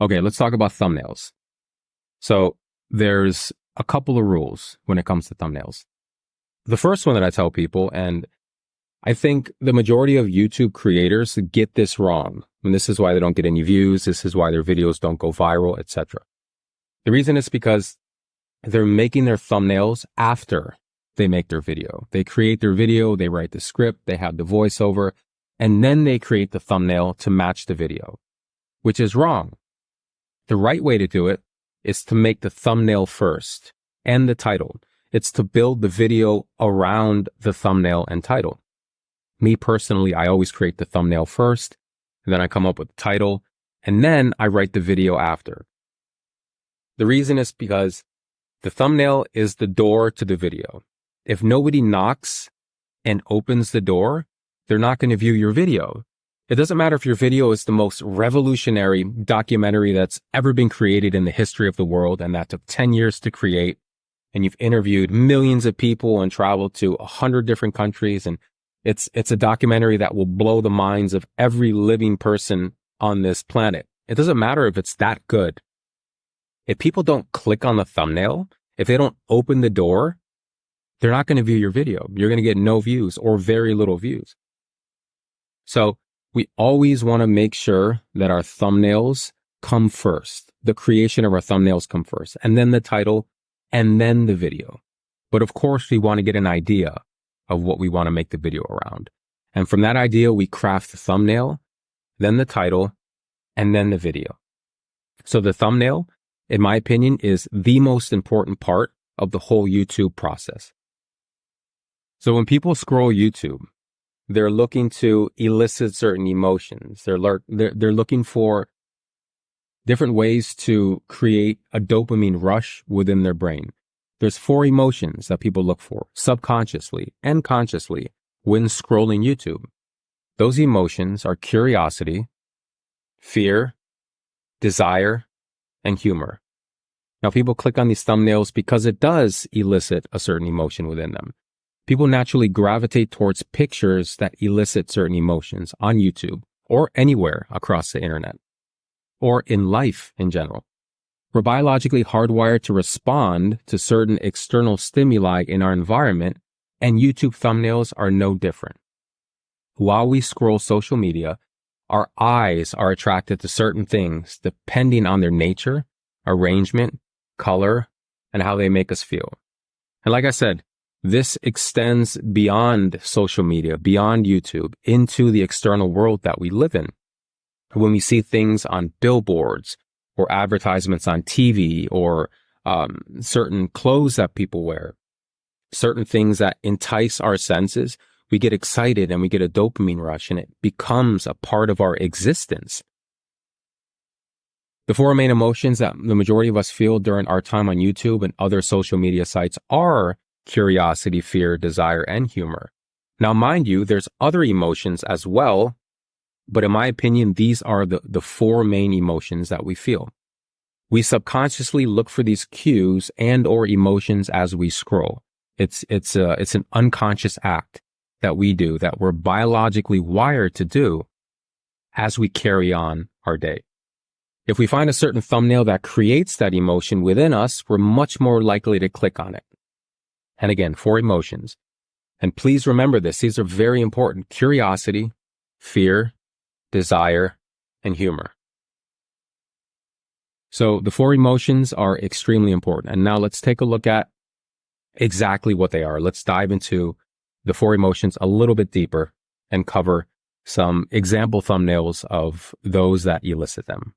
Okay, let's talk about thumbnails. So there's a couple of rules when it comes to thumbnails. The first one that I tell people, and I think the majority of YouTube creators get this wrong, and this is why they don't get any views. This is why their videos don't go viral, etc. The reason is because they're making their thumbnails after they make their video. They create their video, they write the script, they have the voiceover, and then they create the thumbnail to match the video, which is wrong. The right way to do it is to make the thumbnail first and the title. It's to build the video around the thumbnail and title. Me personally, I always create the thumbnail first, and then I come up with the title, and then I write the video after. The reason is because the thumbnail is the door to the video. If nobody knocks and opens the door, they're not going to view your video. It doesn't matter if your video is the most revolutionary documentary that's ever been created in the history of the world, and that took 10 years to create, and you've interviewed millions of people and traveled to 100 different countries, and it's a documentary that will blow the minds of every living person on this planet. It doesn't matter if it's that good. If people don't click on the thumbnail, if they don't open the door, they're not going to view your video. You're going to get no views or very little views. So we always want to make sure that our thumbnails come first. The creation of our thumbnails come first, and then the title, and then the video. But of course, we want to get an idea of what we want to make the video around. And from that idea, we craft the thumbnail, then the title, and then the video. So the thumbnail, in my opinion, is the most important part of the whole YouTube process. So when people scroll YouTube, they're looking to elicit certain emotions. They're looking for different ways to create a dopamine rush within their brain. There's 4 emotions that people look for subconsciously and consciously when scrolling YouTube. Those emotions are curiosity, fear, desire, and humor. Now, people click on these thumbnails because it does elicit a certain emotion within them. People naturally gravitate towards pictures that elicit certain emotions on YouTube or anywhere across the internet or in life in general. We're biologically hardwired to respond to certain external stimuli in our environment, and YouTube thumbnails are no different. While we scroll social media, our eyes are attracted to certain things depending on their nature, arrangement, color, and how they make us feel. And like I said, this extends beyond social media, beyond YouTube, into the external world that we live in. When we see things on billboards or advertisements on TV or certain clothes that people wear, certain things that entice our senses, we get excited and we get a dopamine rush, and it becomes a part of our existence. The 4 main emotions that the majority of us feel during our time on YouTube and other social media sites are curiosity, fear, desire, and humor. Now, mind you, there's other emotions as well, but in my opinion, these are the 4 main emotions that we feel. We subconsciously look for these cues and or emotions as we scroll. It's an unconscious act that we do, that we're biologically wired to do as we carry on our day. If we find a certain thumbnail that creates that emotion within us, we're much more likely to click on it. And again, 4 emotions. And please remember this. These are very important. Curiosity, fear, desire, and humor. So the 4 emotions are extremely important. And now let's take a look at exactly what they are. Let's dive into the 4 emotions a little bit deeper and cover some example thumbnails of those that elicit them.